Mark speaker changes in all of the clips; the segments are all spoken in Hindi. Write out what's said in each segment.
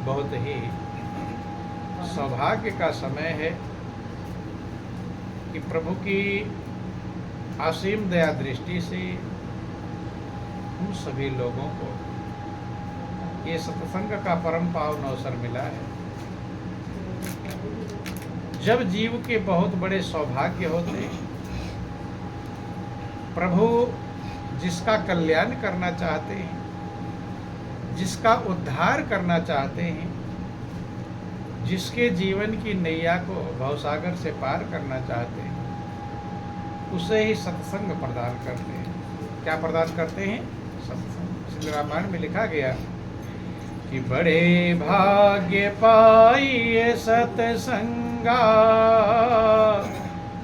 Speaker 1: बहुत ही सौभाग्य का समय है कि प्रभु की असीम दया दृष्टि से हम सभी लोगों को ये सत्संग का परम पावन अवसर मिला है। जब जीव के बहुत बड़े सौभाग्य होते हैं, प्रभु जिसका कल्याण करना चाहते हैं, जिसका उद्धार करना चाहते हैं, जिसके जीवन की नैया को भवसागर से पार करना चाहते हैं, उसे ही सत्संग प्रदान करते हैं। क्या प्रदान करते हैं? सत्संग। श्री रामायण में लिखा गया कि बड़े भाग्य पाइए सत्संगा,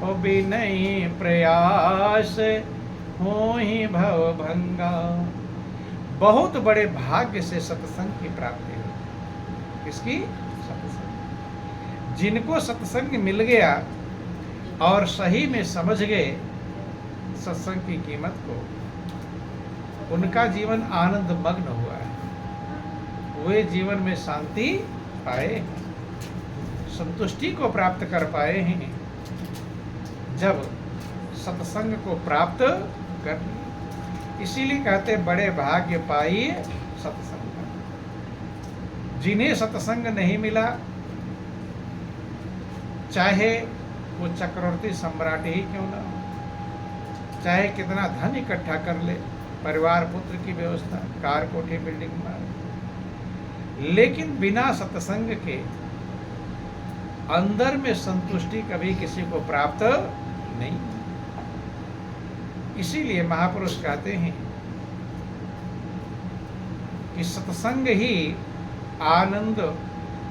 Speaker 1: ओ बिनई प्रयास हो ही भव भंगा। बहुत बड़े भाग्य से सत्संग की प्राप्ति हो। किसकी? सत्संग। जिनको सत्संग मिल गया और सही में समझ गए सत्संग की कीमत को, उनका जीवन आनंद मग्न हुआ है। वे जीवन में शांति पाए, संतुष्टि को प्राप्त कर पाए हैं जब सत्संग को प्राप्त कर। इसीलिए कहते बड़े भाग्य पाइए सत्संग। जिन्हें सत्संग नहीं मिला, चाहे वो चक्रवर्ती सम्राट ही क्यों ना हो, चाहे कितना धन इकट्ठा कर ले, परिवार पुत्र की व्यवस्था, कार कोठी बिल्डिंग मार, लेकिन बिना सत्संग के अंदर में संतुष्टि कभी किसी को प्राप्त नहीं। इसीलिए महापुरुष कहते हैं कि सत्संग ही आनंद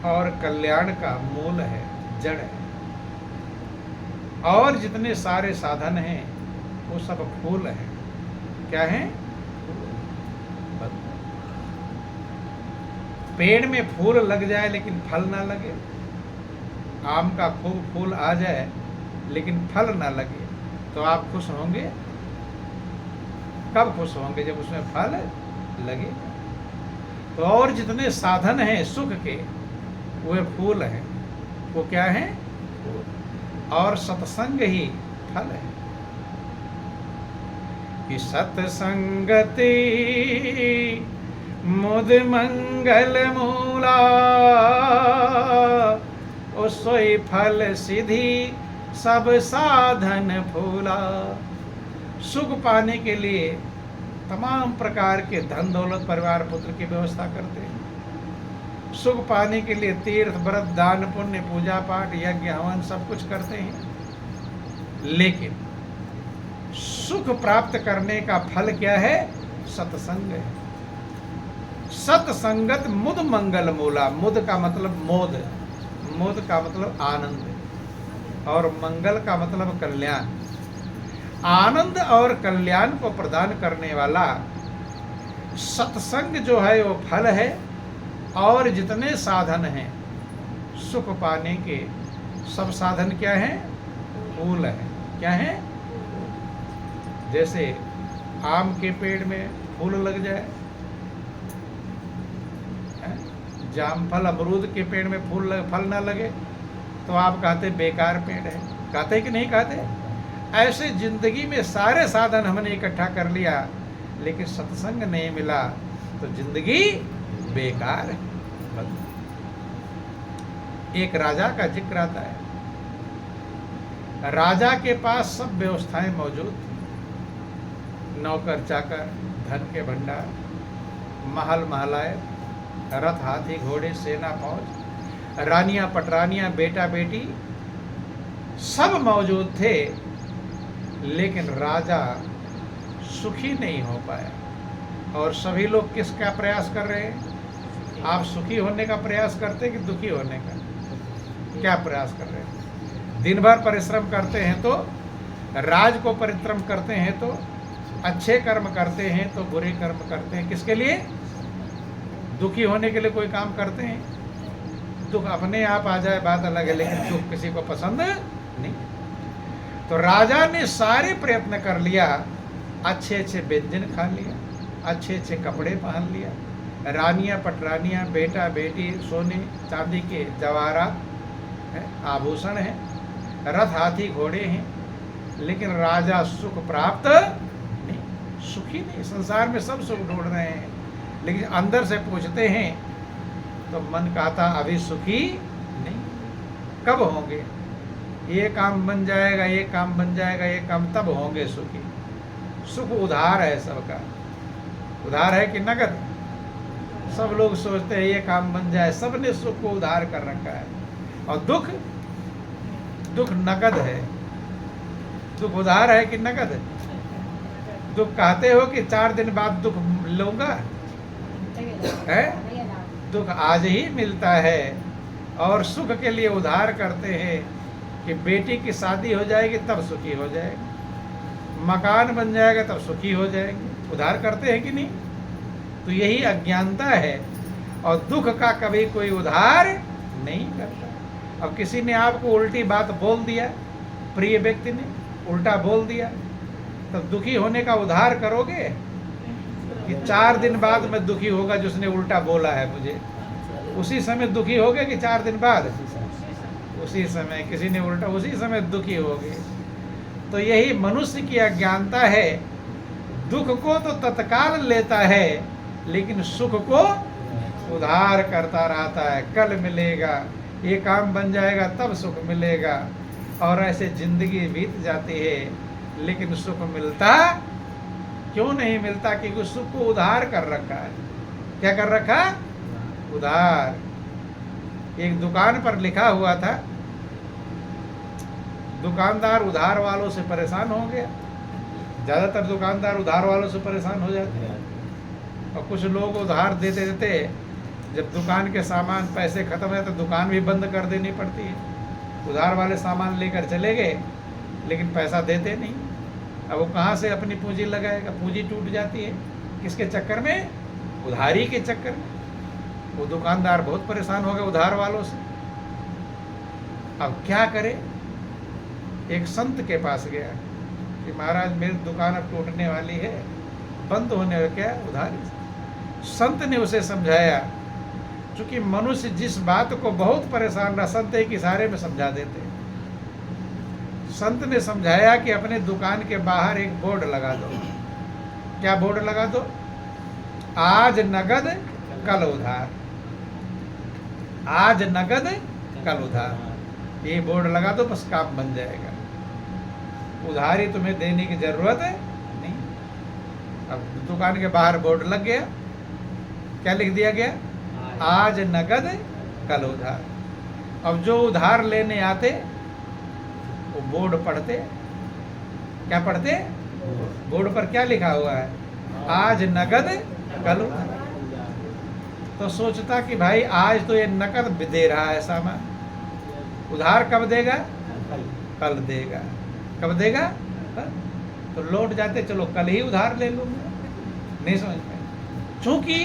Speaker 1: और कल्याण का मूल है, जड़ है। और जितने सारे साधन हैं वो सब फूल हैं। क्या है? पेड़ में फूल लग जाए लेकिन फल ना लगे, आम का खूब फूल आ जाए लेकिन फल ना लगे, तो आप खुश होंगे? कब खुश होंगे? जब उसमें फल लगे। तो और जितने साधन हैं सुख के, वे फूल हैं। वो क्या है? और सत्संग ही फल है। कि सत्संगति मुद मंगल मूला, ओ सोई फल सिद्धि सब साधन फूला। सुख पाने के लिए तमाम प्रकार के धन दौलत परिवार पुत्र की व्यवस्था करते हैं। सुख पाने के लिए तीर्थ व्रत दान पुण्य पूजा पाठ यज्ञ हवन सब कुछ करते हैं, लेकिन सुख प्राप्त करने का फल क्या है? सत्संग है। सत्संगत मुद मंगल मूला। मुद का मतलब मोद, मोद का मतलब आनंद, और मंगल का मतलब कल्याण। आनंद और कल्याण को प्रदान करने वाला सत्संग जो है वो फल है। और जितने साधन हैं सुख पाने के, सब साधन क्या हैं? फूल हैं। क्या हैं? जैसे आम के पेड़ में फूल लग जाए, जामफल अमरूद के पेड़ में फल ना लगे, तो आप कहते बेकार पेड़ है। कहते कि नहीं कहते? ऐसे जिंदगी में सारे साधन हमने इकट्ठा कर लिया, लेकिन सत्संग नहीं मिला तो जिंदगी बेकार है। एक राजा का जिक्र आता है। राजा के पास सब व्यवस्थाएं मौजूद थी, नौकर चाकर, धन के भंडार, महल महलाए, रथ हाथी घोड़े सेना फौज, रानियां पटरानियां बेटा बेटी सब मौजूद थे, लेकिन राजा सुखी नहीं हो पाया। और सभी लोग किसका प्रयास कर रहे हैं? आप सुखी होने का प्रयास करते हैं कि दुखी होने का? क्या प्रयास कर रहे हैं? दिन भर परिश्रम करते हैं तो, राज को परिश्रम करते हैं तो, अच्छे कर्म करते हैं तो बुरे कर्म करते हैं। किसके लिए? दुखी होने के लिए कोई काम करते हैं? दुख अपने आप आ जाए बात अलग है, लेकिन दुख किसी को पसंद नहीं। तो राजा ने सारे प्रयत्न कर लिया, अच्छे अच्छे व्यंजन खा लिया, अच्छे अच्छे कपड़े पहन लिया, रानियां पटरानियां, बेटा बेटी, सोने चांदी के जवाहरात है, आभूषण है, रथ हाथी घोड़े हैं, लेकिन राजा सुख प्राप्त नहीं, सुखी नहीं। संसार में सब सुख ढूंढ रहे हैं, लेकिन अंदर से पूछते हैं तो मन कहता अभी सुखी नहीं। कब होंगे? ये काम बन जाएगा, ये काम बन जाएगा, ये काम, तब होंगे सुखी। सुख उधार है सबका। उधार है कि नगद? सब लोग सोचते हैं ये काम बन जाए, सबने सुख को उधार कर रखा है। और दुख, दुख नगद है। दुख उधार है कि नगद? दुख कहते हो कि 4 दिन बाद दुख लूंगा, है? दुख आज ही मिलता है। और सुख के लिए उधार करते हैं कि बेटी की शादी हो जाएगी तब सुखी हो जाएगी, मकान बन जाएगा तब सुखी हो जाएंगे। उधार करते हैं कि नहीं? तो यही अज्ञानता है। और दुख का कभी कोई उधार नहीं करता। अब किसी ने आपको उल्टी बात बोल दिया, प्रिय व्यक्ति ने उल्टा बोल दिया, तब दुखी होने का उधार करोगे कि 4 दिन बाद मैं दुखी होगा जिसने उल्टा बोला है मुझे? उसी समय दुखी होगे कि 4 दिन बाद? उसी समय। किसी ने उल्टा, उसी समय दुखी होगे। तो यही मनुष्य की अज्ञानता है। दुख को तो तत्काल लेता है, लेकिन सुख को उधार करता रहता है। कल मिलेगा, ये काम बन जाएगा तब सुख मिलेगा। और ऐसे जिंदगी बीत जाती है, लेकिन सुख मिलता क्यों नहीं मिलता? क्योंकि सुख को उधार कर रखा है। क्या कर रखा? उधार। एक दुकान पर लिखा हुआ था, दुकानदार उधार वालों से परेशान हो गया। ज़्यादातर दुकानदार उधार वालों से परेशान हो जाते हैं। और कुछ लोग उधार देते देते जब दुकान के सामान पैसे खत्म हो जाते तो दुकान भी बंद कर देनी पड़ती है। उधार वाले सामान लेकर चले गए, लेकिन पैसा देते नहीं। अब वो कहाँ से अपनी पूंजी लगाएगा? पूंजी टूट जाती है। किसके चक्कर में? उधारी के चक्कर में। वो दुकानदार बहुत परेशान हो गए उधार वालों से। अब क्या करे? एक संत के पास गया कि महाराज मेरी दुकान अब टूटने वाली है, बंद होने वाली, क्या उधारी। संत ने उसे समझाया। क्योंकि मनुष्य जिस बात को बहुत परेशान रहा, संत एक इशारे में समझा देते। संत ने समझाया कि अपने दुकान के बाहर एक बोर्ड लगा दो। क्या बोर्ड लगा दो? आज नगद कल उधार। आज नगद कल उधार। ये बोर्ड लगा दो, बस काम बन जाएगा। उधारी तुम्हें देने की जरूरत है नहीं। अब दुकान के बाहर बोर्ड लग गया, क्या लिख दिया गया? आज नगद कल उधार। अब जो उधार लेने आते वो बोर्ड पढ़ते। क्या पढ़ते? बोर्ड पर क्या लिखा हुआ है? आज नगद कल उधार। तो सोचता कि भाई आज तो ये नकद दे रहा है सामान, उधार कब देगा? कल देगा। कब देगा? तो लौट जाते, चलो कल ही उधार ले लूंगा। नहीं समझ पाए। चूंकि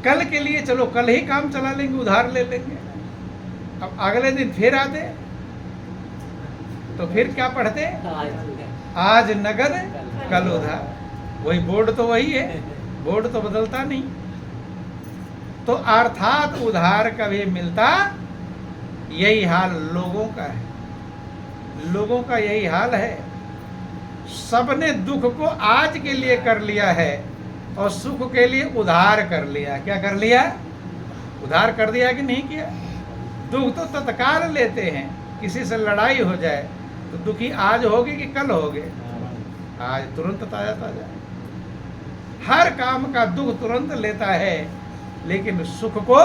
Speaker 1: कल के लिए चलो कल ही काम चला लेंगे, उधार ले लेंगे। अब अगले दिन फिर आते तो फिर क्या पढ़ते? आज नगद कल उधार। वही बोर्ड तो वही है, बोर्ड तो बदलता नहीं। तो अर्थात उधार कभी मिलता, यही हाल लोगों का है। लोगों का यही हाल है। सबने दुख को आज के लिए कर लिया है और सुख के लिए उधार कर लिया। क्या कर लिया? उधार कर दिया कि नहीं किया? दुख तो तत्काल लेते हैं। किसी से लड़ाई हो जाए तो दुखी आज होगे कि कल होगे? आज तुरंत ताजा ताजा। हर काम का दुख तुरंत लेता है, लेकिन सुख को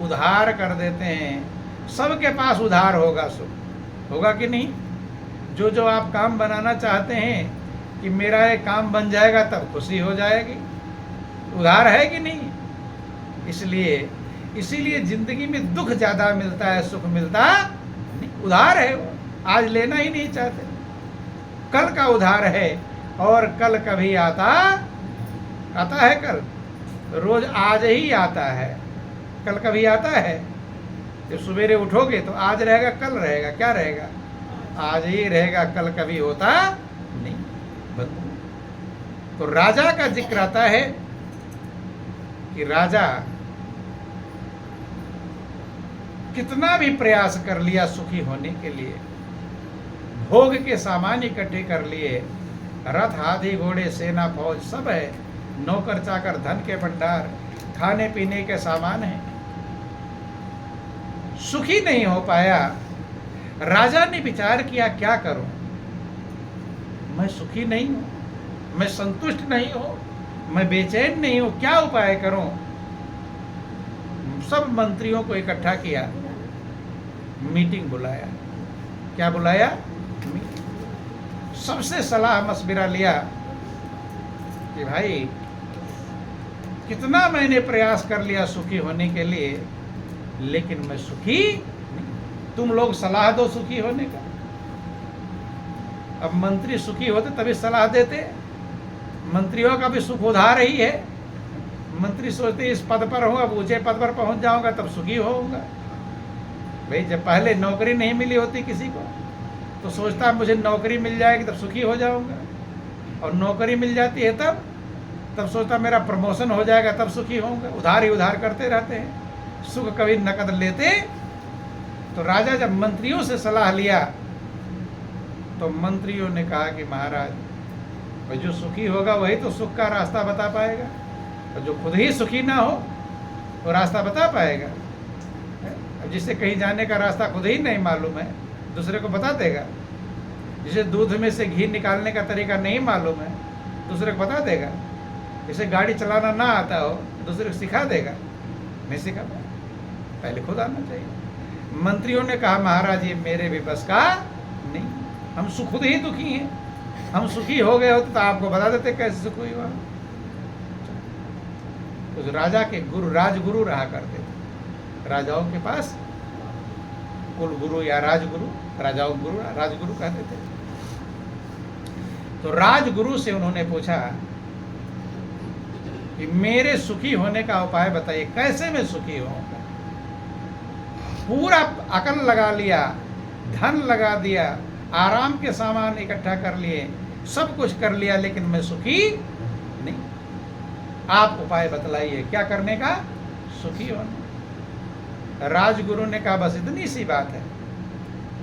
Speaker 1: उधार कर देते हैं। सबके पास उधार होगा, सुख होगा कि नहीं? जो जो आप काम बनाना चाहते हैं कि मेरा ये काम बन जाएगा तब खुशी हो जाएगी, उधार है कि नहीं? इसीलिए जिंदगी में दुख ज़्यादा मिलता है, सुख मिलता नहीं। उधार है वो, आज लेना ही नहीं चाहते। कल का उधार है, और कल कभी आता है? कल रोज आज ही आता है। कल कभी आता है? जब सवेरे उठोगे तो आज रहेगा, कल रहेगा। क्या रहेगा? आज ही रहेगा, कल कभी होता नहीं। तो राजा का जिक्र आता है कि राजा कितना भी प्रयास कर लिया सुखी होने के लिए, भोग के सामान इकट्ठे कर लिए, रथ हाथी घोड़े सेना फौज सब है, नौकर चाकर धन के भंडार, खाने पीने के सामान है, सुखी नहीं हो पाया। राजा ने विचार किया क्या करूं, मैं सुखी नहीं हूं, मैं संतुष्ट नहीं हूं, मैं बेचैन नहीं हूं, क्या उपाय करूं। सब मंत्रियों को इकट्ठा किया, मीटिंग बुलाया। क्या बुलाया? सबसे सलाह मशविरा लिया कि भाई कितना मैंने प्रयास कर लिया सुखी होने के लिए, लेकिन मैं सुखी नहीं। तुम लोग सलाह दो सुखी होने का। अब मंत्री सुखी होते तभी सलाह देते। मंत्रियों का भी सुख उधार ही है। मंत्री सोचते इस पद पर हूं, अब ऊंचे पद पर पहुंच जाऊंगा तब सुखी होऊंगा। भाई जब पहले नौकरी नहीं मिली होती किसी को तो सोचता मुझे नौकरी मिल जाएगी तब सुखी हो जाऊंगा, और नौकरी मिल जाती है तब सोचता मेरा प्रमोशन हो जाएगा तब सुखी होऊंगा। उधार ही उधार करते रहते हैं, सुख कभी नकद लेते। तो राजा जब मंत्रियों से सलाह लिया तो मंत्रियों ने कहा कि महाराज भाई जो सुखी होगा वही तो सुख का रास्ता बता पाएगा, और जो खुद ही सुखी ना हो तो रास्ता बता पाएगा। अब जिसे कहीं जाने का रास्ता खुद ही नहीं मालूम है दूसरे को बता देगा। जिसे दूध में से घी निकालने का तरीका नहीं मालूम है दूसरे को बता देगा। जिसे गाड़ी चलाना ना आता हो दूसरे को सिखा देगा, नहीं सिखा पाए, पहले खुद आना चाहिए। मंत्रियों ने कहा महाराज ये मेरे भी बस का नहीं, हम खुद ही दुखी हैं, हम सुखी हो गए होते तो आपको बता देते कैसे सुख हुई हुआ। तो राजा के गुरु राजगुरु रहा करते थे। राजाओं के पास कुल गुरु या राजगुरु, राजाओं गुरु राजगुरु कहते थे। तो राजगुरु से उन्होंने पूछा कि मेरे सुखी होने का उपाय बताइए, कैसे मैं सुखी होऊंगा। पूरा अकल लगा लिया, धन लगा दिया, आराम के सामान इकट्ठा कर लिए, सब कुछ कर लिया, लेकिन मैं सुखी नहीं। आप उपाय बतलाइए क्या करने का सुखी होने। राजगुरु ने कहा बस इतनी सी बात है,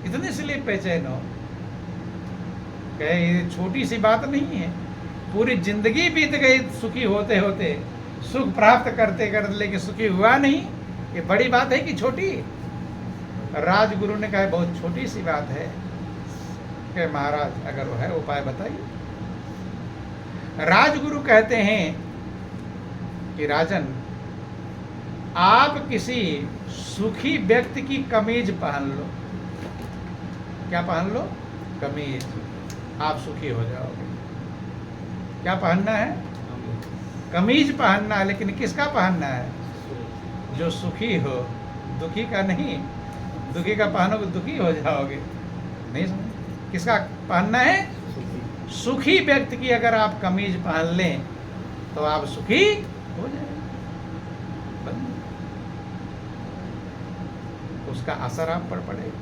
Speaker 1: इतनी सी लिए बेचैन हो। कहे ये छोटी सी बात नहीं है, पूरी जिंदगी बीत गई सुखी होते होते, सुख प्राप्त करते करते, लेकिन सुखी हुआ नहीं। ये बड़ी बात है कि छोटी। राजगुरु ने कहा बहुत छोटी सी बात है। कि महाराज अगर वो है उपाय बताइए। राजगुरु कहते हैं कि राजन आप किसी सुखी व्यक्ति की कमीज पहन लो। क्या पहन लो? कमीज, आप सुखी हो जाओगे। क्या पहनना है? कमीज पहनना है, लेकिन किसका पहनना है? जो सुखी हो, दुखी का नहीं। दुखी का पहनोगे दुखी हो जाओगे, नहीं समझ। किसका पहनना है? सुखी व्यक्ति की अगर आप कमीज पहन लें तो आप सुखी हो जाएंगे। उसका असर आप पर पड़ेगा,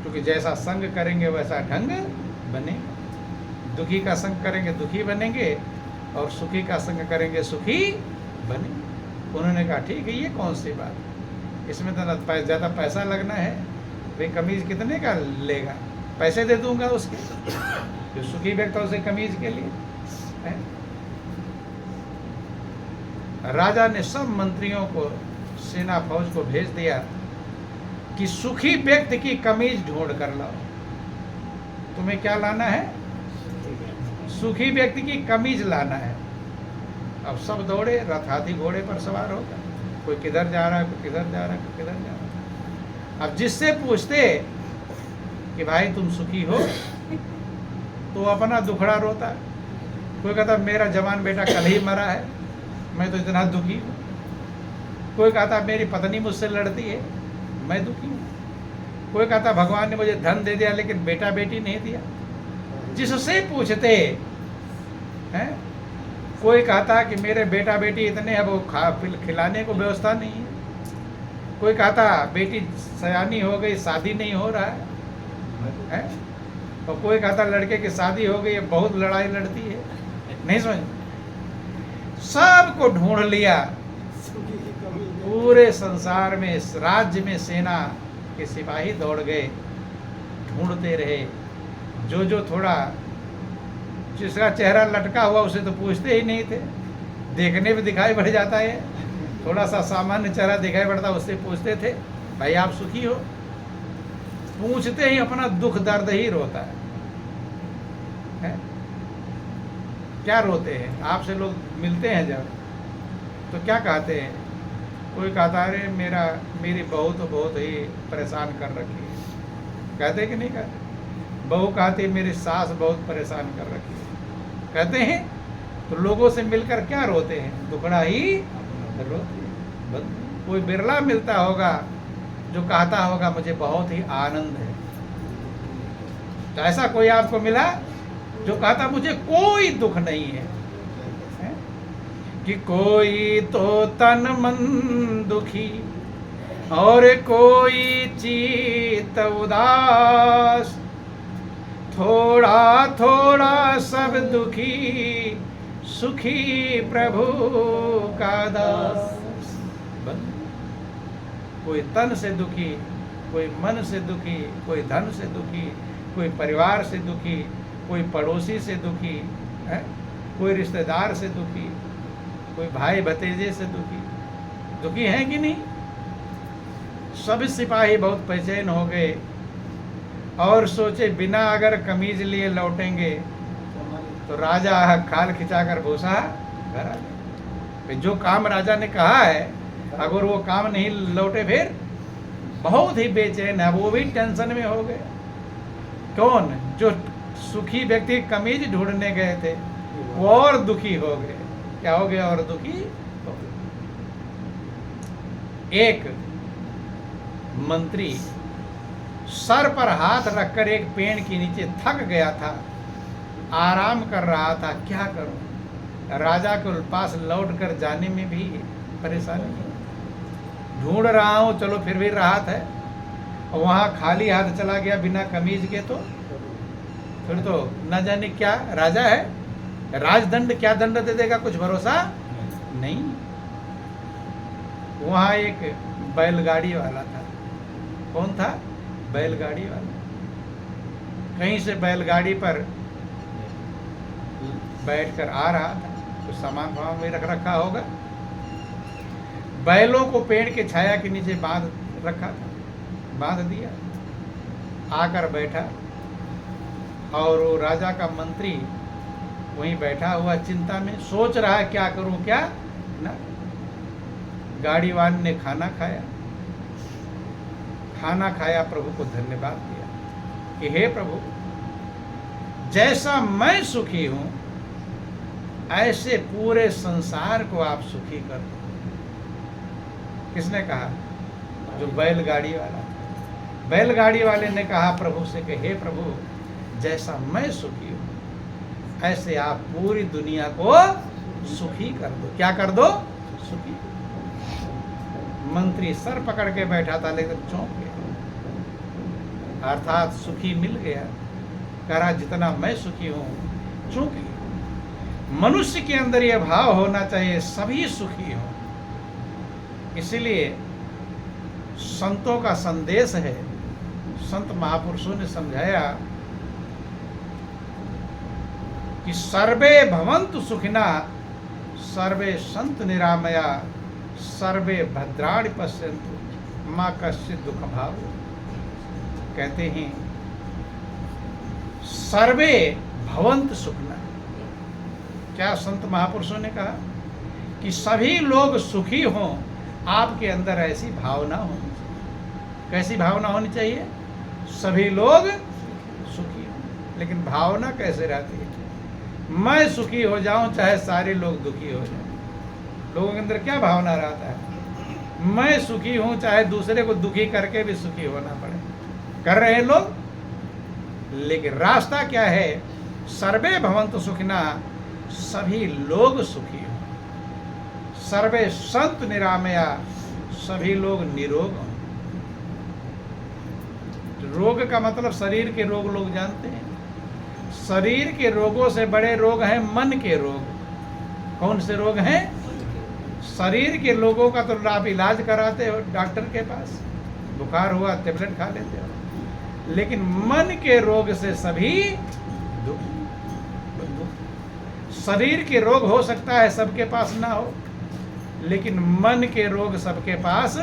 Speaker 1: क्योंकि जैसा संग करेंगे वैसा ढंग बनेगा। दुखी का संग करेंगे दुखी बनेंगे, और सुखी का संग करेंगे सुखी बनेंगे। उन्होंने कहा ठीक है, ये कौन सी बात, इसमें तो ज़्यादा पैसा लगना है। भाई कमीज कितने का लेगा? पैसे दे दूंगा उसके, जो सुखी व्यक्ति उसे कमीज के लिए है। राजा ने सब मंत्रियों को, सेना फौज को भेज दिया कि सुखी व्यक्ति की कमीज ढूंढ कर लाओ। तुम्हें क्या लाना है? सुखी व्यक्ति की कमीज लाना है। अब सब दौड़े, रथ हाथी घोड़े पर सवार होकर, कोई किधर जा रहा है, कोई किधर जा रहा है, कोई किधर जा रहा है। अब जिससे पूछते कि भाई तुम सुखी हो, तो अपना दुखड़ा रोता। कोई कहता मेरा जवान बेटा कल ही मरा है, मैं तो इतना दुखी हूँ। कोई कहता मेरी पत्नी मुझसे लड़ती है, मैं दुखी हूँ। कोई कहता भगवान ने मुझे धन दे दिया लेकिन बेटा बेटी नहीं दिया। जिससे पूछते हैं, कोई कहता कि मेरे बेटा बेटी इतने अब खिलाने को व्यवस्था नहीं है। कोई कहता बेटी सयानी हो गई, शादी नहीं हो रहा है। और कोई कहता लड़के की शादी हो गई, बहुत लड़ाई लड़ती है। नहीं समझ, सबको ढूंढ लिया। पूरे संसार में, इस राज्य में सेना के सिपाही दौड़ गए, ढूंढते रहे। जो थोड़ा, जिसका चेहरा लटका हुआ उसे तो पूछते ही नहीं थे, देखने में दिखाई पड़ जाता है। थोड़ा सा सामान्य चेहरा दिखाई पड़ता, उससे पूछते थे भाई आप सुखी हो? पूछते ही अपना दुख दर्द ही रोता है? क्या रोते हैं? आपसे लोग मिलते हैं जब, तो क्या कहते हैं? कोई कहता है मेरी बहू तो बहुत ही परेशान कर रखी है, कहते कि नहीं कहते? बहू कहती मेरी सास बहुत परेशान कर रखी है, कहते हैं? तो लोगों से मिलकर क्या रोते हैं? दुखड़ा ही रोते हैं। कोई बिरला मिलता होगा जो कहता होगा मुझे बहुत ही आनंद है। तो ऐसा कोई आपको मिला जो कहता मुझे कोई दुख नहीं है? कि कोई तो तन मन दुखी और कोई चित्त उदास, थोड़ा थोड़ा सब दुखी, सुखी प्रभु का दास। कोई तन से दुखी, कोई मन से दुखी, कोई धन से दुखी, कोई परिवार से दुखी, कोई पड़ोसी से दुखी है, कोई रिश्तेदार से दुखी, कोई भाई भतीजे से दुखी। दुखी है कि नहीं? सब सिपाही बहुत बेचैन हो गए और सोचे बिना अगर कमीज लिए लौटेंगे तो राजा खाल खिंचाकर भूसा घर आ गए। जो काम राजा ने कहा है अगर वो काम नहीं लौटे फिर बहुत ही बेचैन है, वो भी टेंशन में हो गए। कौन? जो सुखी व्यक्ति कमीज ढूंढने गए थे वो और दुखी हो गए। क्या हो गया? और दुखी हो गए। एक मंत्री सर पर हाथ रखकर एक पेड़ के नीचे थक गया था, आराम कर रहा था। क्या करूं? राजा के पास लौट कर जाने में भी परेशानी, ढूंढ रहा हूं, चलो फिर भी राहत है। वहां खाली हाथ चला गया बिना कमीज के तो फिर तो न जाने क्या राजा है, राजदंड क्या दंड दे देगा, कुछ भरोसा नहीं। वहां एक बैलगाड़ी वाला था। कौन था? बैलगाड़ी वाला। कहीं से बैलगाड़ी पर बैठकर आ रहा था, कुछ सामान वामान में रख रखा होगा। बैलों को पेड़ के छाया के नीचे बांध रखा था, बांध दिया, आकर बैठा। और वो राजा का मंत्री वहीं बैठा हुआ चिंता में सोच रहा है क्या करूं क्या ना। गाड़ीवान ने खाना खाया, खाना खाया, प्रभु को धन्यवाद दिया कि हे प्रभु जैसा मैं सुखी हूं ऐसे पूरे संसार को आप सुखी कर दो। किसने कहा? जो बैलगाड़ी वाला था। बैलगाड़ी वाले ने कहा प्रभु से कि हे प्रभु जैसा मैं सुखी हूं ऐसे आप पूरी दुनिया को सुखी कर दो। क्या कर दो? सुखी। मंत्री सर पकड़ के बैठा था लेकिन चौंक गया, अर्थात सुखी मिल गया। कहा जितना मैं सुखी हूं, चूंकि मनुष्य के अंदर यह भाव होना चाहिए सभी सुखी हो, इसलिए संतों का संदेश है। संत महापुरुषों ने समझाया कि सर्वे भवन्तु सुखिना, सर्वे संत निरामया, सर्वे भद्राणि पश्यन्तु मां कश्चित् दुख भाव। कहते हैं सर्वे भवन्तु सुखिना। क्या संत महापुरुषों ने कहा कि सभी लोग सुखी हों, आपके अंदर ऐसी भावना होनी चाहिए। कैसी भावना होनी चाहिए? सभी लोग सुखी हों। लेकिन भावना कैसे रहती है? मैं सुखी हो जाऊं चाहे सारे लोग दुखी हो जाएं। लोगों के अंदर क्या भावना रहता है? मैं सुखी हूं चाहे दूसरे को दुखी करके भी सुखी होना पड़े। कर रहे हैं लोग, लेकिन रास्ता क्या है? सर्वे भवन्तु सुखिना, सभी लोग सुखी हो। सर्वे संत निरामया, सभी लोग निरोग हों। रोग का मतलब शरीर के रोग लोग जानते हैं। शरीर के रोगों से बड़े रोग हैं मन के रोग। कौन से रोग हैं? शरीर के लोगों का तो आप इलाज कराते हो डॉक्टर के पास, बुखार हुआ टेबलेट खा लेते हो, लेकिन मन के रोग से सभी दुख। शरीर के रोग हो सकता है सबके पास ना हो, लेकिन मन के रोग सबके पास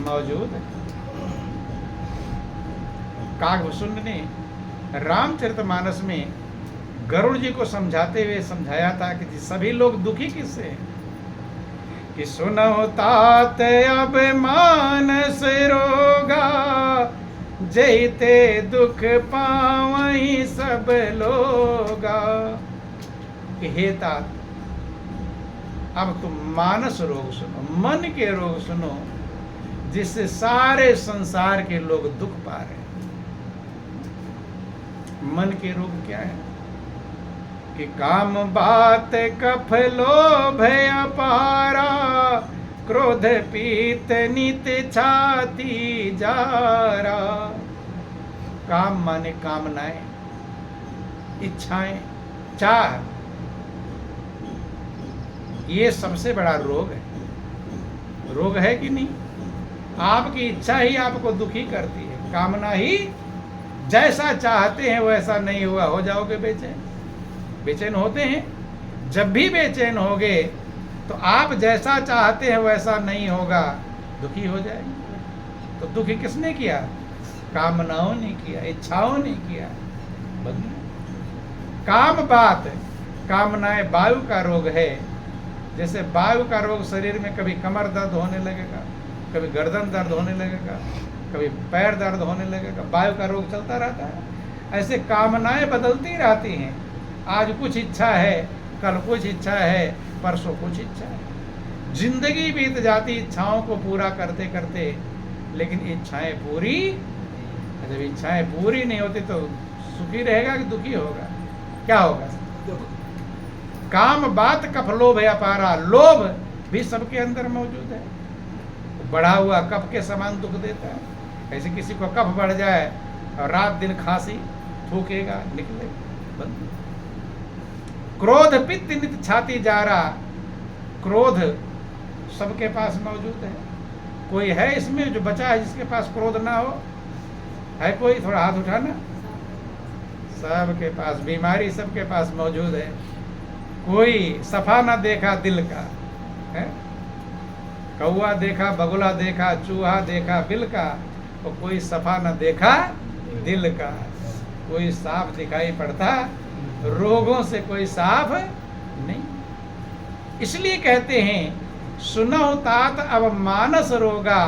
Speaker 1: मौजूद है। काकभूषुंड ने रामचरितमानस में गरुड़ जी को समझाते हुए समझाया था कि सभी लोग दुखी किससे हैं? कि सुनो तात अब मानस रोगा, जैते दुख पावई सब लोगा। कि हे तात, अब तुम मानस रोग सुनो, मन के रोग सुनो, जिससे सारे संसार के लोग दुख पा रहे हैं। मन के रोग क्या है? कि काम बात कफ लोभ अपारा, क्रोध पीत नित छाती जारा। काम माने कामनाएं, इच्छाएं, चाह, ये सबसे बड़ा रोग है। रोग है कि नहीं? आपकी इच्छा ही आपको दुखी करती है, कामना ही। जैसा चाहते हैं वैसा नहीं हुआ, हो जाओगे बेचैन। बेचैन होते हैं। जब भी बेचैन होगे तो आप जैसा चाहते हैं वैसा नहीं होगा, दुखी हो जाएंगे। तो दुखी किसने किया? कामनाओं ने किया, इच्छाओं ने किया। काम बात, कामनाएं वायु का रोग है। जैसे वायु का रोग शरीर में कभी कमर दर्द होने लगेगा, कभी गर्दन दर्द होने लगेगा, कभी पैर दर्द होने लगेगा, वायु का रोग चलता रहता है। ऐसे कामनाएं बदलती रहती हैं। आज कुछ इच्छा है, कल कुछ इच्छा है, परसों कुछ इच्छा है। जिंदगी बीत जाती इच्छाओं को पूरा करते करते, लेकिन इच्छाएं पूरी, जब इच्छाएं पूरी नहीं होती तो सुखी रहेगा कि दुखी होगा? क्या होगा? काम बात कफ लोभ अपारा। लोभ भी सबके अंदर मौजूद है। बढ़ा हुआ कफ के समान दुख देता है। ऐसे किसी को कफ बढ़ जाए और रात दिन खांसी, थूकेगा, निकलेगा। क्रोध पित्त नित छाती जारा। क्रोध सबके पास मौजूद है। कोई है इसमें जो बचा है जिसके पास क्रोध ना हो? है कोई? थोड़ा हाथ उठाना। सबके पास, बीमारी सबके पास मौजूद है। कोई सफा ना देखा दिल का है? कौआ देखा, बगुला देखा, चूहा देखा बिल का, तो कोई सफा न देखा दिल का। कोई साफ दिखाई पड़ता, रोगों से कोई साफ नहीं। इसलिए कहते हैं सुनो तात अब मानस रोगा,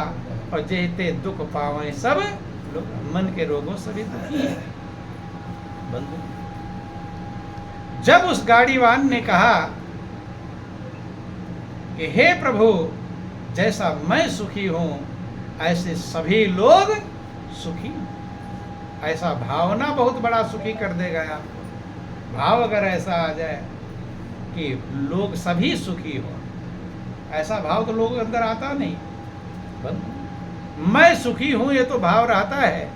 Speaker 1: और जेते दुख पावे सब लोग। मन के रोगों से भी दुखी है बंधु। जब उस गाड़ीवान ने कहा कि हे प्रभु, जैसा मैं सुखी हूं ऐसे सभी लोग सुखी, ऐसा भावना बहुत बड़ा सुखी कर देगा आपको। भाव अगर ऐसा आ जाए कि लोग सभी सुखी हो, ऐसा भाव तो लोगों के अंदर आता नहीं। मैं सुखी हूं ये तो भाव रहता है,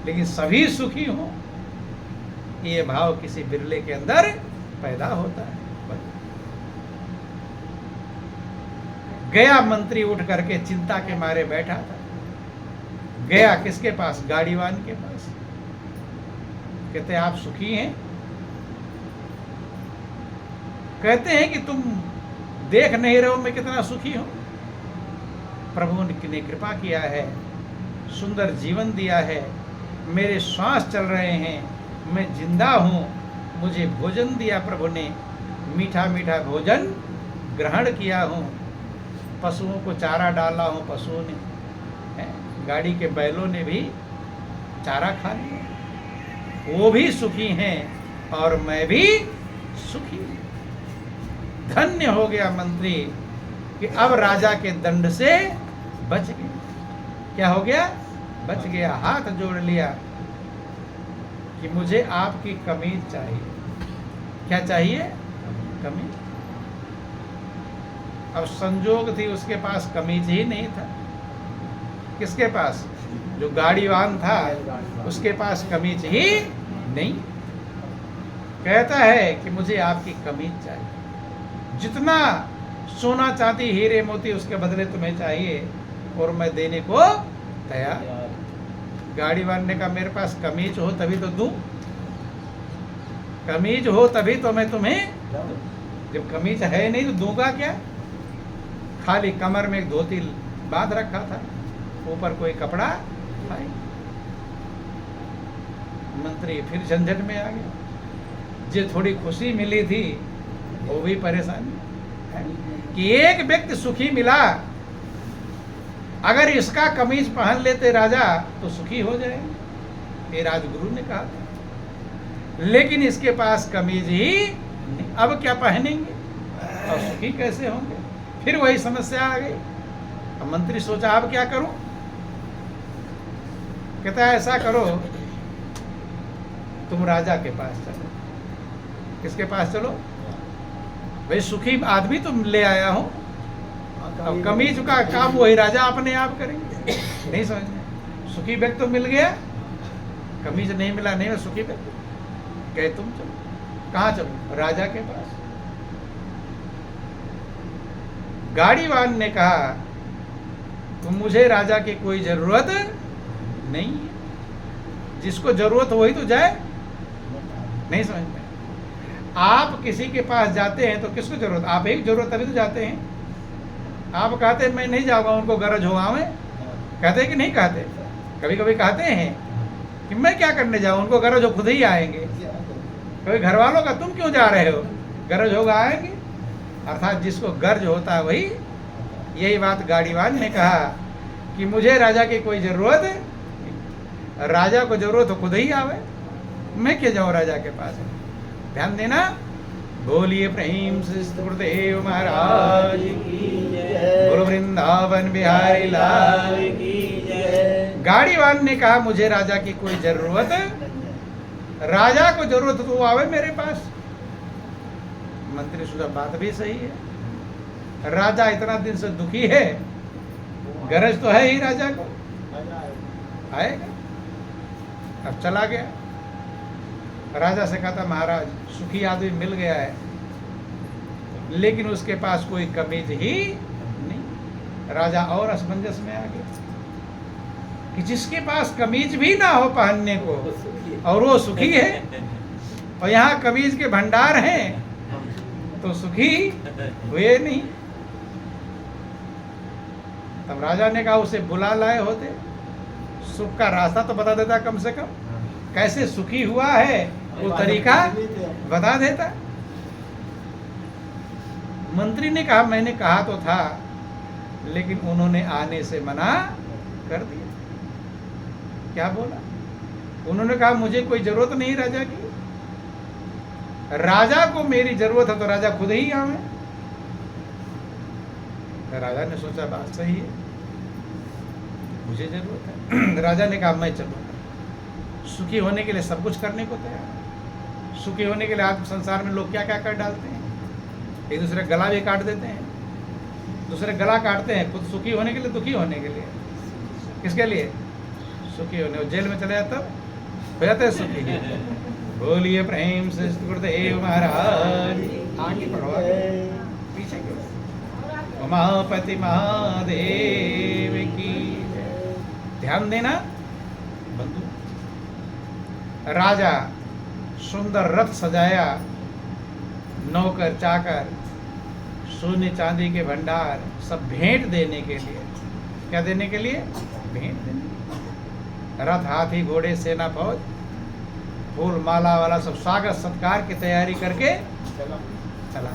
Speaker 1: लेकिन सभी सुखी हो ये भाव किसी बिरले के अंदर पैदा होता है। गया मंत्री उठ करके चिंता के मारे बैठा था। गया किसके पास? गाड़ीवान के पास। कहते आप सुखी हैं? कहते हैं कि तुम देख नहीं रहे हो मैं कितना सुखी हूं। प्रभु ने कृपा किया है, सुंदर जीवन दिया है, मेरे श्वास चल रहे हैं, मैं जिंदा हूं, मुझे भोजन दिया प्रभु ने, मीठा मीठा भोजन ग्रहण किया हूं, पशुओं को चारा डाला हूं, पशुओं ने, गाड़ी के बैलों ने भी चारा खा लिया, वो भी सुखी हैं और मैं भी सुखी। धन्य हो गया मंत्री कि अब राजा के दंड से बच गया। क्या हो गया? बच गया। हाथ जोड़ लिया कि मुझे आपकी कमीज चाहिए। क्या चाहिए? कमीज। अब संजोग थी उसके पास कमीज ही नहीं था। किसके पास? जो गाड़ीवान था उसके पास कमीज ही नहीं। कहता है कि मुझे आपकी कमीज चाहिए, जितना सोना चांदी हीरे मोती उसके बदले तुम्हें चाहिए और मैं देने को तैयार। गाड़ी वाले ने कहा मेरे पास कमीज हो तभी तो दूं, कमीज हो तभी तो मैं तुम्हें, जब कमीज है नहीं तो दूंगा क्या। खाली कमर में एक धोती बांध रखा था, ऊपर कोई कपड़ा था ही। मंत्री फिर झंझट में आ गया। जो थोड़ी खुशी मिली थी वो भी परेशानी है कि एक व्यक्ति सुखी मिला, अगर इसका कमीज पहन लेते राजा तो सुखी हो जाएंगे, ये राजगुरु ने कहा था। लेकिन इसके पास कमीज ही नहीं, अब क्या पहनेंगे और सुखी कैसे होंगे। फिर वही समस्या आ गई। अब मंत्री सोचा अब क्या करूं। कहता है ऐसा करो, तुम राजा के पास चलो। किसके पास चलो भाई, सुखी आदमी तुम ले आया हूं, अब कमीज का काम वही राजा अपने आप करेंगे। नहीं समझ में, सुखी व्यक्ति तो मिल गया, कमीज नहीं मिला, नहीं सुखी व्यक्ति। कहे तुम चलो। कहाँ चलो? राजा के पास। गाड़ीवान ने कहा तो मुझे राजा की कोई जरूरत नहीं है, जिसको जरूरत हो वही तो जाए। नहीं समझ में, आप किसी के पास जाते हैं तो किसको जरूरत, आप ही जरूरत तभी तो जाते हैं। आप कहते हैं मैं नहीं जाऊंगा, उनको गरज होगा में, कहते हैं कि नहीं कहते? कभी कभी कहते हैं कि मैं क्या करने जाऊं, उनको गरज हो खुद ही आएंगे। कभी घर वालों का तुम क्यों जा रहे हो, गरज होगा आएंगे। अर्थात जिसको गर्ज होता है वही। यही बात गाड़ीवान ने कहा कि मुझे राजा की कोई जरूरत है, राजा को जरूरत हो खुद ही आवे, मैं क्यों जाऊं राजा के पास। ध्यान देना। बोलिए प्रेम से गुरुदेव महाराज की जय, गुरु वृंदावन बिहारी लाल की जय। गाड़ीवान ने कहा मुझे राजा की कोई जरूरत, राजा को जरूरत तो वो आवे मेरे पास। मंत्री सोचा बात भी सही है, राजा इतना दिन से दुखी है, गरज तो है ही राजा को, आएगा। अब चला गया। राजा से कहा था महाराज सुखी आदमी मिल गया है, लेकिन उसके पास कोई कमीज ही नहीं। राजा और असमंजस में आ गया कि जिसके पास कमीज भी ना हो पहनने को और वो सुखी है, और यहाँ कमीज के भंडार हैं तो सुखी हुए नहीं। तब राजा ने कहा उसे बुला लाए होते, सुख का रास्ता तो बता देता, कम से कम कैसे सुखी हुआ है वो तरीका बता देता। मंत्री ने कहा मैंने कहा तो था, लेकिन उन्होंने आने से मना कर दिया। क्या बोला? उन्होंने कहा मुझे कोई जरूरत नहीं राजा की, राजा को मेरी जरूरत है तो राजा खुद ही आवे। राजा ने सोचा बात सही है, मुझे जरूरत है। राजा ने कहा मैं चलूंगा। सुखी होने के लिए सब कुछ करने को तैयार है। सुखी होने के लिए आज संसार में लोग क्या क्या कर डालते हैं, एक दूसरे गला भी काट देते हैं, दूसरे गला काटते हैं, खुद सुखी होने के लिए, दुखी होने के लिए। किसके लिए? सुखी होने। जेल में चले जाते हो जाते हैं सुखी। बोलिए प्रेम से गुरुदेव महाराज। आगे पढ़ो, पीछे क्यों। उमापति महादेव की जय। ध्यान देना बंधु। राजा सुंदर रथ सजाया, नौकर चाकर सोने चांदी के भंडार सब भेंट देने के लिए। क्या देने के लिए? भेंट देने। रथ हाथी घोड़े सेना फौज फूल माला वाला सब स्वागत सत्कार की तैयारी करके चला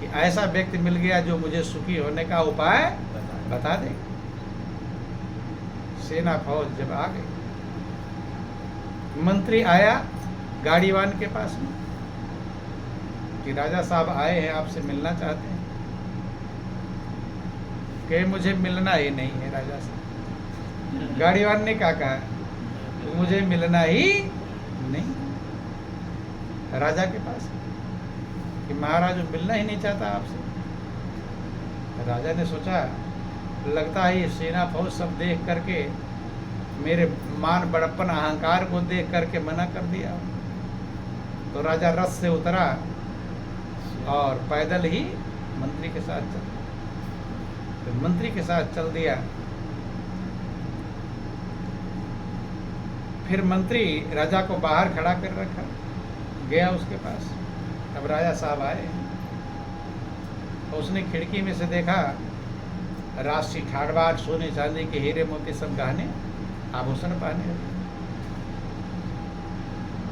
Speaker 1: कि ऐसा व्यक्ति मिल गया जो मुझे सुखी होने का उपाय बता दे। सेना फौज जब आ गई, मंत्री आया गाड़ीवान के पास में कि राजा साहब आए हैं, आपसे मिलना चाहते हैं। कि मुझे मिलना ही नहीं है राजा से। गाड़ीवान ने क्या कहा? तो मुझे मिलना ही नहीं राजा के पास, कि महाराज मिलना ही नहीं चाहता आपसे। राजा ने सोचा लगता है ये सेना फौज सब देख करके मेरे मान बड़प्पन अहंकार को देख करके मना कर दिया। तो राजा रथ से उतरा और पैदल ही मंत्री के साथ चल, तो मंत्री के साथ चल दिया। फिर मंत्री राजा को बाहर खड़ा कर रखा, गया उसके पास। अब राजा साहब आए, तो उसने खिड़की में से देखा राशि ठाड़वाड़ सोने चांदी के हीरे मोती सब गहने आभूषण पहने।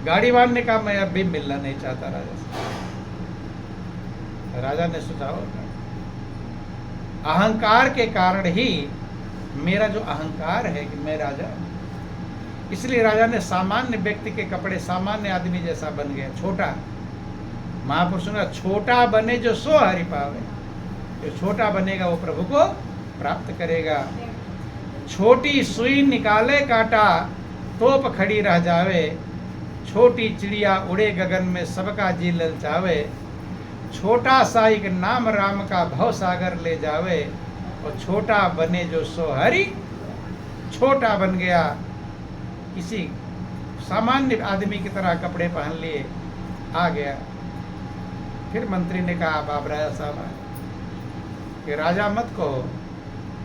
Speaker 1: गाड़ीवान ने कहा मैं अब भी मिलना नहीं चाहता राजा से। राजा ने सुझाव अहंकार के कारण ही, मेरा जो अहंकार है कि मैं राजा, इसलिए राजा ने सामान्य व्यक्ति के कपड़े सामान्य आदमी जैसा बन गया, छोटा। महापुरुषों ने छोटा बने जो सो हरि पावे, जो छोटा बनेगा वो प्रभु को प्राप्त करेगा। छोटी सुई निकाले कांटा, तोप खड़ी रह जावे। छोटी चिड़िया उड़े गगन में, सबका जी ललचावे। छोटा सा एक नाम राम का भव सागर ले जावे। और छोटा बने जो सो हरि, छोटा बन गया, किसी सामान्य आदमी की तरह कपड़े पहन लिए, आ गया। फिर मंत्री ने कहा आप राजा साहब आए कि राजा मत कहो,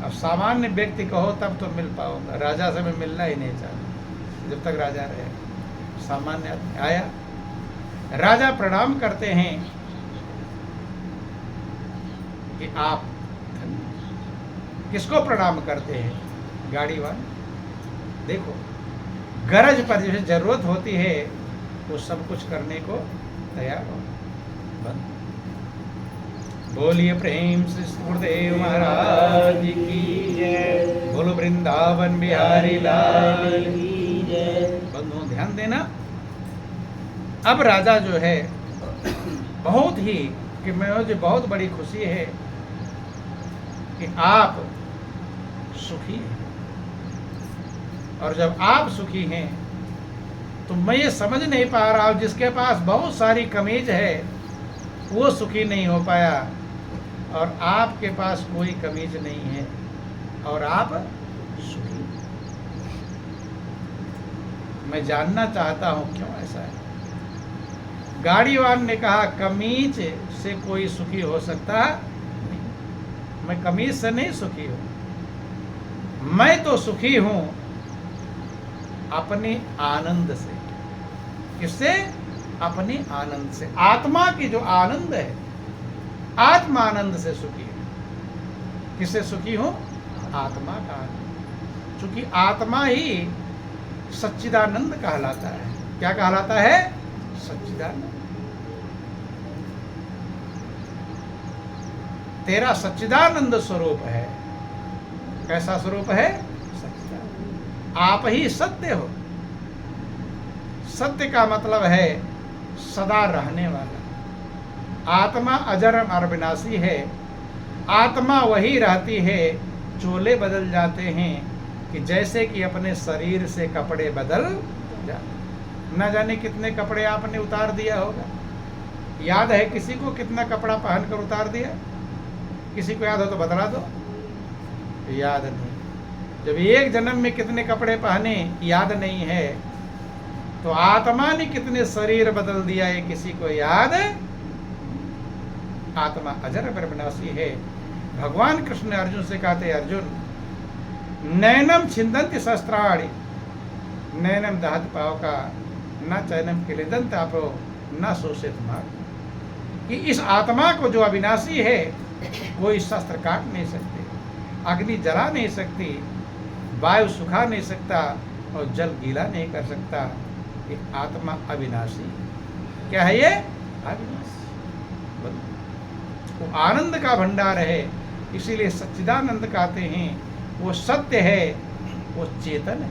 Speaker 1: अब सामान्य व्यक्ति कहो तब तो मिल पाऊंगा, राजा से मैं मिलना ही नहीं चाहता जब तक राजा रहे। सामान्य आदमी आया, राजा प्रणाम करते हैं कि आप किसको प्रणाम करते हैं? गाड़ीवान। देखो, गरज पर जैसे जरूरत होती है वो सब कुछ करने को तैयार हो। बोलिए प्रेम श्री गुरुदेव महाराज की जय। बोलो वृंदावन बिहारी लाल की जय। बंधुओं ध्यान देना, अब राजा जो है बहुत ही कि मुझे बहुत बड़ी खुशी है कि आप सुखी हैं, और जब आप सुखी हैं तो मैं ये समझ नहीं पा रहा हूँ जिसके पास बहुत सारी कमीज है वो सुखी नहीं हो पाया, और आपके पास कोई कमीज नहीं है और आप सुखी। मैं जानना चाहता हूँ क्यों ऐसा है। गाड़ीवान ने कहा कमीज से कोई सुखी हो सकता नहीं, मैं कमीज से नहीं सुखी हूँ, मैं तो सुखी हूँ अपने आनंद से। किससे? अपने आनंद से। आत्मा की जो आनंद है, आत्मा आनंद से सुखी है। किससे सुखी हूं? आत्मा का आनंद। चूंकि आत्मा ही सच्चिदानंद कहलाता है। क्या कहलाता है? सच्चिदानंद। तेरा सच्चिदानंद स्वरूप है। कैसा स्वरूप है? सच्चिदानंद। आप ही सत्य हो। सत्य का मतलब है सदा रहने वाला। आत्मा अजर और अविनाशी है। आत्मा वही रहती है, चोले बदल जाते हैं कि जैसे कि अपने शरीर से कपड़े बदल जाते। न जाने कितने कपड़े आपने उतार दिया होगा। याद है किसी को कितना कपड़ा पहनकर उतार दिया? किसी को याद हो तो बता दो। याद नहीं। जब एक जन्म में कितने कपड़े पहने याद नहीं है, तो आत्मा ने कितने शरीर बदल दिया है किसी को याद है? आत्मा अजर अविनाशी है। भगवान कृष्ण ने अर्जुन से कहते, अर्जुन नैनम छिंदन्ति शस्त्राणि नैनम दहत पावका न चैनम किलेदंत आपो न शोषित मार्ग। कि इस आत्मा को जो अविनाशी है कोई शस्त्र काट नहीं सकते, अग्नि जला नहीं सकती, वायु सुखा नहीं सकता और जल गीला नहीं कर सकता। ये आत्मा अविनाशी। क्या है ये? अविनाशी। वो आनंद का भंडार है, इसीलिए सच्चिदानंद कहते हैं। वो सत्य है, वो चेतन है,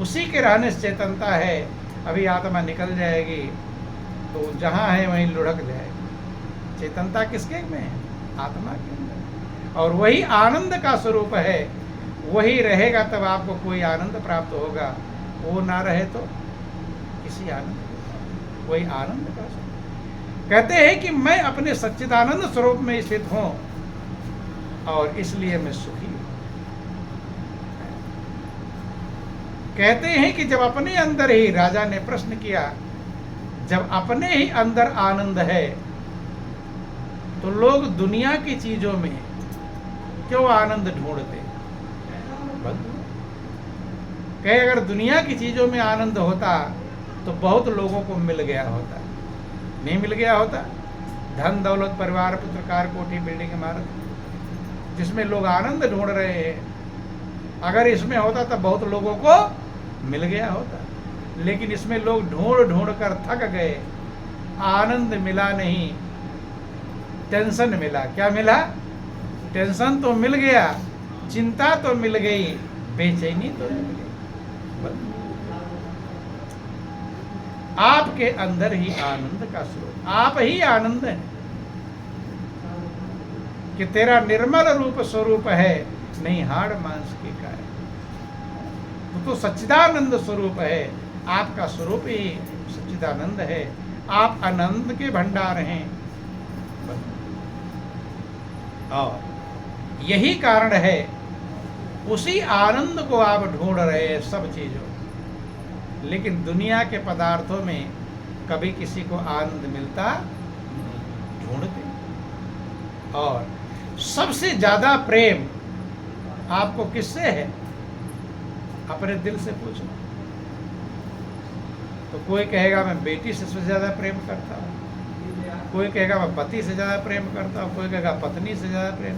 Speaker 1: उसी के रहने से चेतनता है। अभी आत्मा निकल जाएगी तो जहाँ है वहीं लुढ़क जाएगी। चेतनता किसके में है? आत्मा के अंदर। और वही आनंद का स्वरूप है, वही रहेगा तब आपको कोई आनंद प्राप्त होगा। वो ना रहे तो किसी आनंद, वही आनंद का स्वरूप। कहते हैं कि मैं अपने सच्चिदानंद स्वरूप में स्थित हूं और इसलिए मैं सुखी हूं। कहते हैं कि जब अपने अंदर ही राजा ने प्रश्न किया जब अपने ही अंदर आनंद है तो लोग दुनिया की चीजों में क्यों आनंद ढूंढते? कहे अगर दुनिया की चीजों में आनंद होता तो बहुत लोगों को मिल गया होता, नहीं मिल गया होता? धन दौलत परिवार पुत्र कार कोठी बिल्डिंग इमारत, जिसमें लोग आनंद ढूंढ रहे हैं, अगर इसमें होता तो बहुत लोगों को मिल गया होता। लेकिन इसमें लोग ढूंढ ढूंढ कर थक गए, आनंद मिला नहीं, टेंशन मिला। क्या मिला? टेंशन तो मिल गया, चिंता तो मिल गई, बेचैनी तो मिल गई। आपके अंदर ही आनंद का स्रोत, आप ही आनंद है कि तेरा निर्मल रूप स्वरूप है, नहीं हाड़ मांस की काय। तो सच्चिदानंद स्वरूप है, आपका स्वरूप ही सच्चिदानंद है, आप आनंद के भंडार हैं। और यही कारण है, उसी आनंद को आप ढूंढ रहे हैं सब चीजों। लेकिन दुनिया के पदार्थों में कभी किसी को आनंद मिलता नहीं, ढूंढते। और सबसे ज्यादा प्रेम आपको किससे है? अपने दिल से पूछो। तो कोई कहेगा मैं बेटी से सबसे ज्यादा प्रेम करता हूँ, कोई कहेगा मैं पति से ज्यादा प्रेम करता हूँ, कोई कहेगा पत्नी से ज्यादा प्रेम,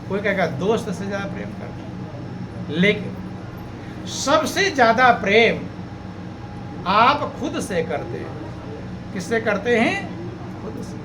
Speaker 1: कोई कहेगा दोस्त से ज्यादा प्रेम करता हूँ। लेकिन सबसे ज्यादा प्रेम आप खुद से करते हैं। किससे करते हैं? खुद से।